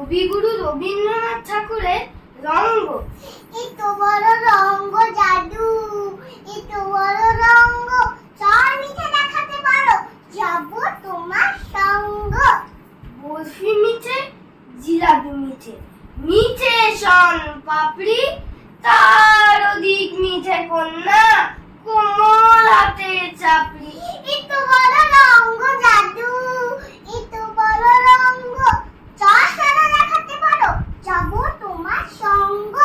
কবিগুরু রবীন্দ্রনাথ ঠাকুরের রঙ্গ। এত বড় রঙ্গ জাদু, এত বড় রঙ্গ, চল মিঠে দেখাতে পারো, যাব তোমার সঙ্গ। বরফি মিঠে, জিলাপি মিঠে, মিঠে শন পাপড়ি, তার অধিক মিঠে কন্যা, কোমল হাতে চাপড়ি। এত বড় রঙ্গ জাদু, এত বড় রঙ্গ, চল সাদা দেখাতে পারো, যাব তোমার সঙ্গ।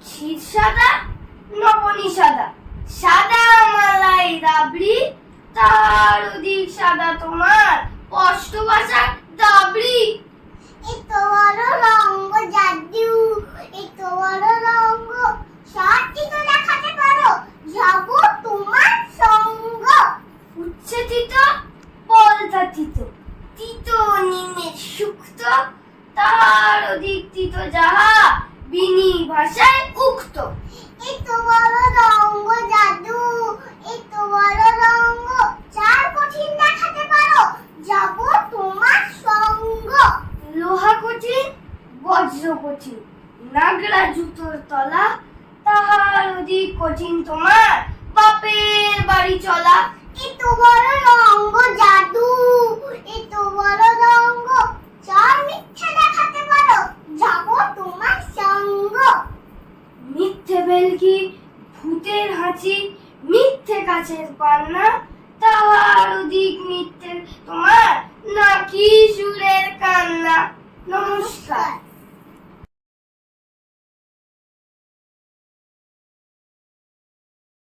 ক্ষীর সাদা, নবনী সাদা, সাদা মালাই রাবড়ি, তার অধিক সাদা তোমার কষ্ট বাসার দাবড়ি। এত বড় রঙ্গ জাদু, এত বড় রঙ্গ, সত্যি তো দেখাতে পারো, যাব তোমার সঙ্গ। উচ্ছে তিতো, পলতা তিতো, তিতো নিমের শুক্ত, তার অধিক তিতো যাহা বিনি ভাষায় উক্ত। এত বড় রঙ্গ জাদু, এত বড় রঙ্গ, চার কঠিন দেখাতে পারো, যাব তোমার সঙ্গ। লোহা কঠিন, বজ্র কঠিন, নাগরা জুতোর তলা, তাহার অধিক কঠিন তোমার বাপের বাড়ি চলা। এত বড় রঙ্গ জাদু, এত বড় রঙ্গ, চার মিথ্যে দেখাতে পারো, যাব তোমার সঙ্গ। মিথ্যে ভেলকি, ভূতের হাঁচি, মিথ্যে কাছের পান্না, তাহার অধিক